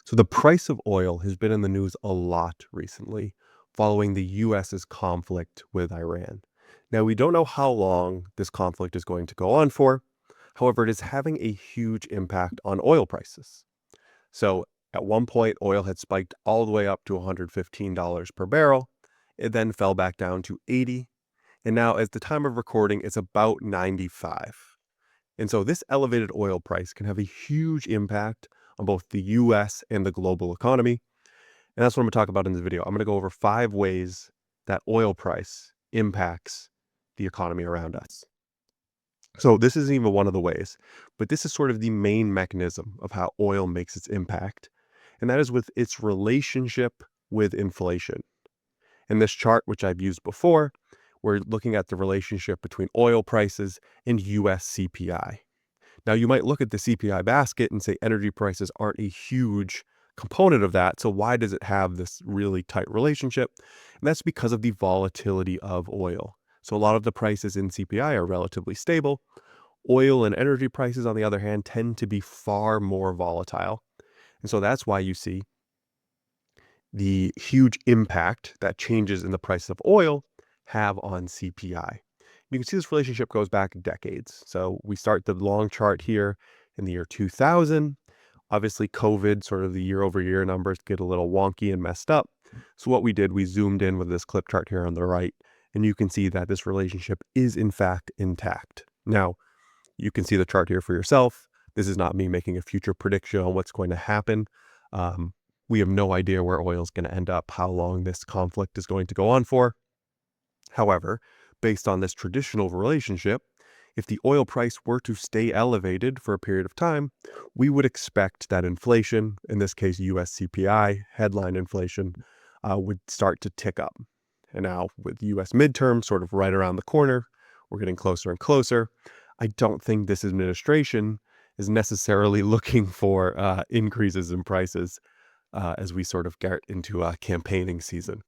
So the price of oil has been in the news a lot recently following the US's conflict with Iran. Now, we don't know how long this conflict is going to go on for. However, it is having a huge impact on oil prices. So at one point, oil had spiked all the way up to $115 per barrel. It then fell back down to 80. And now, at the time of recording, it's about 95. And so this elevated oil price can have a huge impact on both the US and the global economy. And that's what I'm going to talk about in this video. I'm going to go over 5 ways that oil price impacts the economy around us. So this isn't even one of the ways, but this is sort of the main mechanism of how oil makes its impact. And that is with its relationship with inflation. In this chart, which I've used before, we're looking at the relationship between oil prices and US CPI. Now, you might look at the CPI basket and say energy prices aren't a huge component of that. So why does it have this really tight relationship? And that's because of the volatility of oil. So a lot of the prices in CPI are relatively stable. Oil and energy prices, on the other hand, tend to be far more volatile. And so that's why you see the huge impact that changes in the price of oil have on CPI. You can see this relationship goes back decades. So we start the long chart here in the year 2000. Obviously, COVID, sort of the year over year numbers get a little wonky and messed up. So what we did, we zoomed in with this clip chart here on the right, and you can see that this relationship is in fact intact. Now, you can see the chart here for yourself. This is not me making a future prediction on what's going to happen. We have no idea where oil is going to end up, how long this conflict is going to go on for. However, based on this traditional relationship, if the oil price were to stay elevated for a period of time, we would expect that inflation, in this case US CPI, headline inflation, would start to tick up. And now with US midterms sort of right around the corner, we're getting closer and closer. I don't think this administration is necessarily looking for increases in prices as we sort of get into a campaigning season.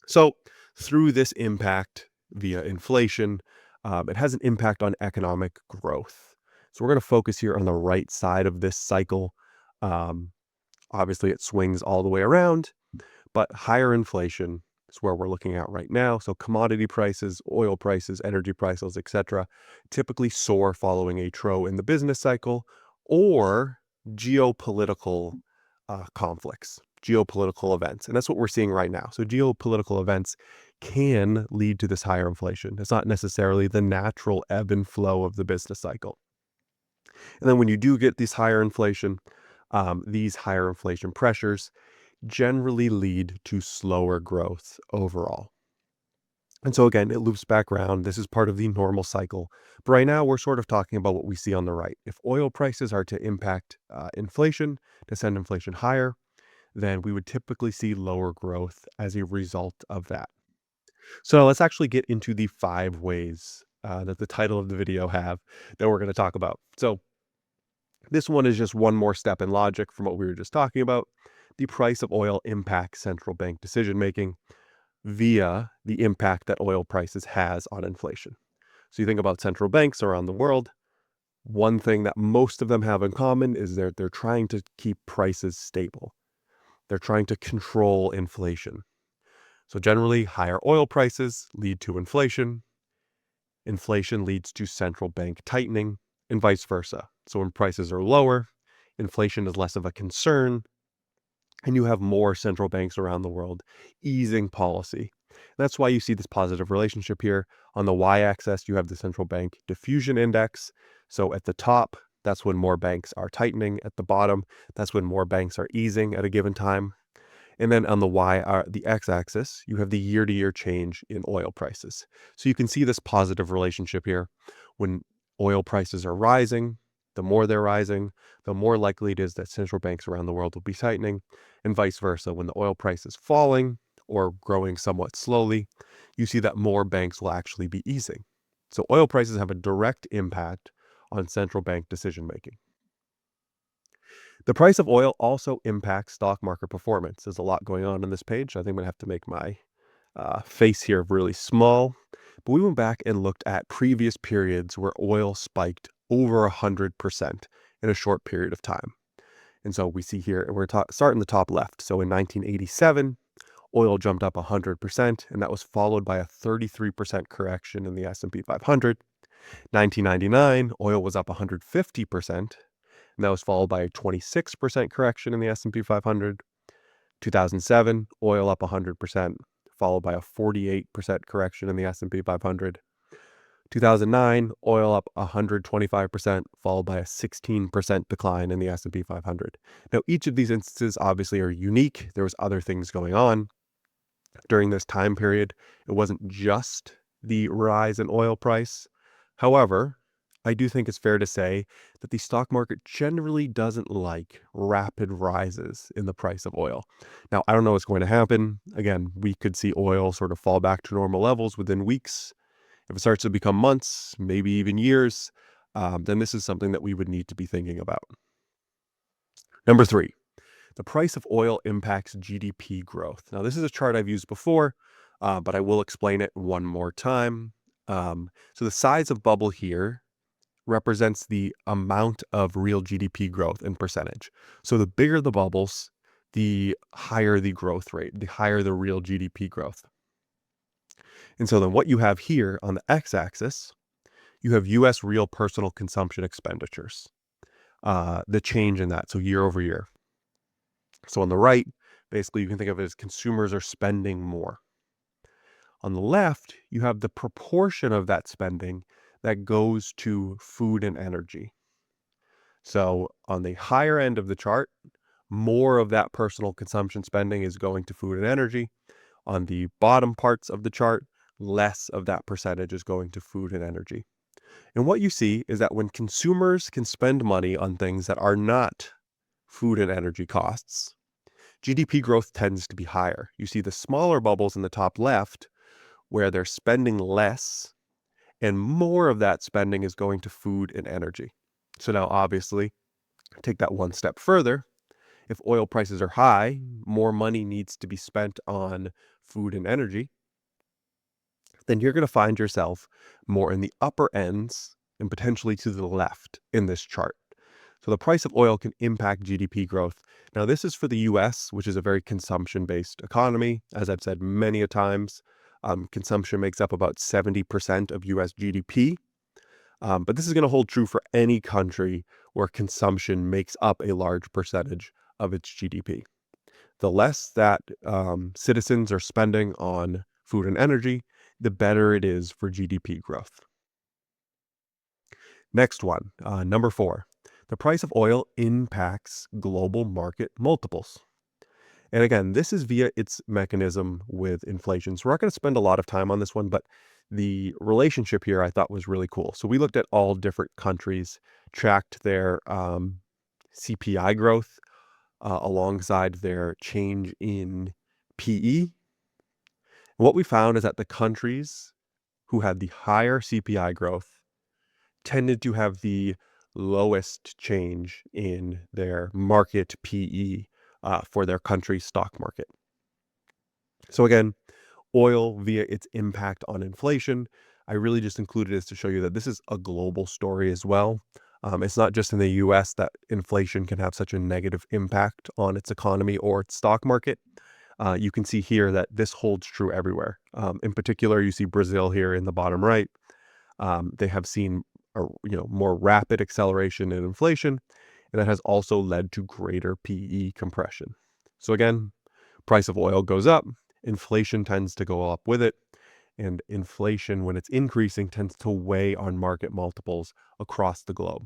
So through this impact via inflation, it has an impact on economic growth. So we're going to focus here on the right side of this cycle. Um, Obviously, it swings all the way around, but higher inflation is where we're looking at right now. So commodity prices, oil prices, energy prices, etc., typically soar following a trough in the business cycle or geopolitical conflicts, geopolitical events. And that's what we're seeing right now. So geopolitical events can lead to this higher inflation. It's not necessarily the natural ebb and flow of the business cycle. And then when you do get these higher inflation pressures generally lead to slower growth overall. And so again, it loops back around. This is part of the normal cycle. But right now, we're sort of talking about what we see on the right. If oil prices are to impact inflation, to send inflation higher, then we would typically see lower growth as a result of that. So let's actually get into the 5 ways that the title of the video have that we're going to talk about. So this one is just one more step in logic from what we were just talking about. The price of oil impacts central bank decision making via the impact that oil prices has on inflation. So you think about central banks around the world. One thing that most of them have in common is they're trying to keep prices stable. They're trying to control inflation. So generally, higher oil prices lead to inflation. Inflation leads to central bank tightening and vice versa. So when prices are lower, inflation is less of a concern, and you have more central banks around the world easing policy. That's why you see this positive relationship here. On the y-axis, you have the central bank diffusion index. So at the top, that's when more banks are tightening. At the bottom, that's when more banks are easing at a given time. And then on the x-axis, you have the year-to-year change in oil prices. So you can see this positive relationship here. When oil prices are rising, the more they're rising, the more likely it is that central banks around the world will be tightening, and vice versa. When the oil price is falling or growing somewhat slowly, you see that more banks will actually be easing. So oil prices have a direct impact on central bank decision making. The price of oil also impacts stock market performance. There's a lot going on this page. I think I'm going to have to make my face here really small. But we went back and looked at previous periods where oil spiked over 100% in a short period of time. And so we see here, we're starting the top left. So in 1987, oil jumped up 100%, and that was followed by a 33% correction in the S&P 500. 1999, oil was up 150%, and that was followed by a 26% correction in the S&P 500. 2007, oil up 100%, followed by a 48% correction in the S&P 500. 2009, oil up 125%, followed by a 16% decline in the S&P 500. Now, each of these instances obviously are unique. There was other things going on during this time period. It wasn't just the rise in oil price. However, I do think it's fair to say that the stock market generally doesn't like rapid rises in the price of oil. Now, I don't know what's going to happen. Again, we could see oil sort of fall back to normal levels within weeks. If it starts to become months, maybe even years, then this is something that we would need to be thinking about. Number 3, the price of oil impacts GDP growth. Now, this is a chart I've used before, but I will explain it one more time. So the size of bubble here represents the amount of real GDP growth in percentage. So the bigger the bubbles, the higher the growth rate, the higher the real GDP growth. And so then what you have here on the x-axis, you have US real personal consumption expenditures, the change in that, so year over year. So on the right, basically you can think of it as consumers are spending more. On the left, you have the proportion of that spending that goes to food and energy. So on the higher end of the chart, more of that personal consumption spending is going to food and energy. On the bottom parts of the chart, less of that percentage is going to food and energy. And what you see is that when consumers can spend money on things that are not food and energy costs, GDP growth tends to be higher. You see the smaller bubbles in the top left where they're spending less and more of that spending is going to food and energy. So now obviously, take that one step further. If oil prices are high, more money needs to be spent on food and energy. Then you're going to find yourself more in the upper ends and potentially to the left in this chart. So the price of oil can impact GDP growth. Now, this is for the US, which is a very consumption-based economy. As I've said many a times, consumption makes up about 70% of US GDP. But this is going to hold true for any country where consumption makes up a large percentage of its GDP. The less that citizens are spending on food and energy, the better it is for GDP growth. Next one, number 4. The price of oil impacts global market multiples. And again, this is via its mechanism with inflation. So we're not going to spend a lot of time on this one, but the relationship here I thought was really cool. So we looked at all different countries, tracked their CPI growth alongside their change in PE. What we found is that the countries who had the higher CPI growth tended to have the lowest change in their market PE for their country's stock market. So again, oil via its impact on inflation, I really just included this to show you that this is a global story as well. It's not just in the US that inflation can have such a negative impact on its economy or its stock market. You can see here that this holds true everywhere. In particular, you see Brazil here in the bottom right. They have seen a more rapid acceleration in inflation, and that has also led to greater PE compression. So again, price of oil goes up, inflation tends to go up with it, and inflation, when it's increasing, tends to weigh on market multiples across the globe.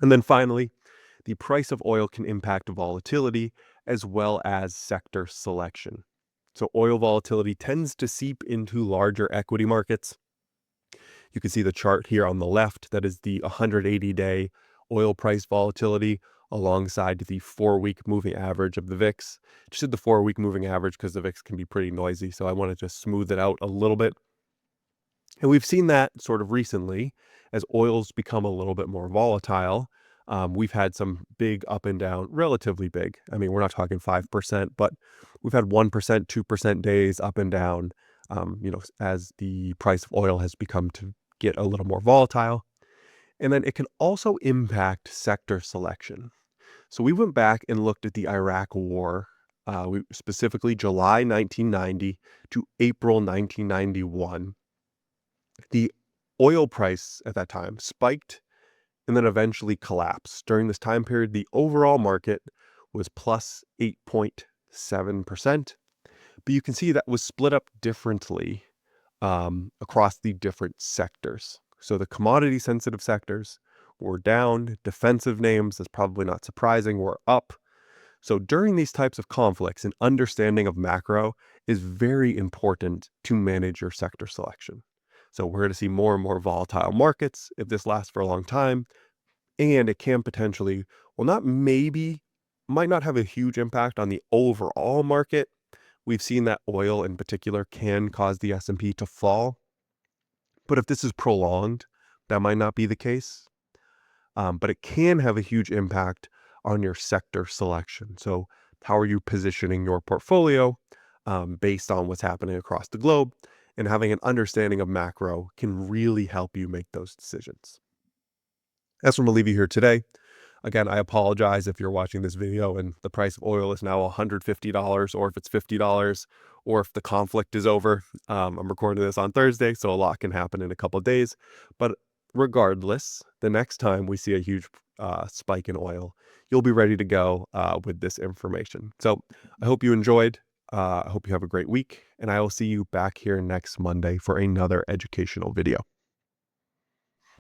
And then finally, the price of oil can impact volatility as well as sector selection. So oil volatility tends to seep into larger equity markets. You can see the chart here on the left. That is the 180-day oil price volatility alongside the 4-week moving average of the VIX. Just did the 4-week moving average because the VIX can be pretty noisy, so I wanted to smooth it out a little bit. And we've seen that sort of recently as oil's become a little bit more volatile. We've had some big up and down, relatively big. I mean, we're not talking 5%, but we've had 1%, 2% days up and down, as the price of oil has become to get a little more volatile. And then it can also impact sector selection. So we went back and looked at the Iraq War, specifically July 1990 to April 1991. The oil price at that time spiked and then eventually collapsed. During this time period, the overall market was plus 8.7%. But you can see that was split up differently across the different sectors. So the commodity sensitive sectors were down. Defensive names, that's probably not surprising, were up. So during these types of conflicts, an understanding of macro is very important to manage your sector selection. So we're going to see more and more volatile markets if this lasts for a long time. And it can potentially, well, not maybe, might not have a huge impact on the overall market. We've seen that oil in particular can cause the S&P to fall. But if this is prolonged, that might not be the case. But it can have a huge impact on your sector selection. So how are you positioning your portfolio based on what's happening across the globe? And having an understanding of macro can really help you make those decisions. That's what I'm going to leave you here today. Again, I apologize if you're watching this video and the price of oil is now $150, or if it's $50, or if the conflict is over. I'm recording this on Thursday, so a lot can happen in a couple of days. But regardless, the next time we see a huge spike in oil, you'll be ready to go with this information. So I hope you enjoyed. I hope you have a great week, and I will see you back here next Monday for another educational video.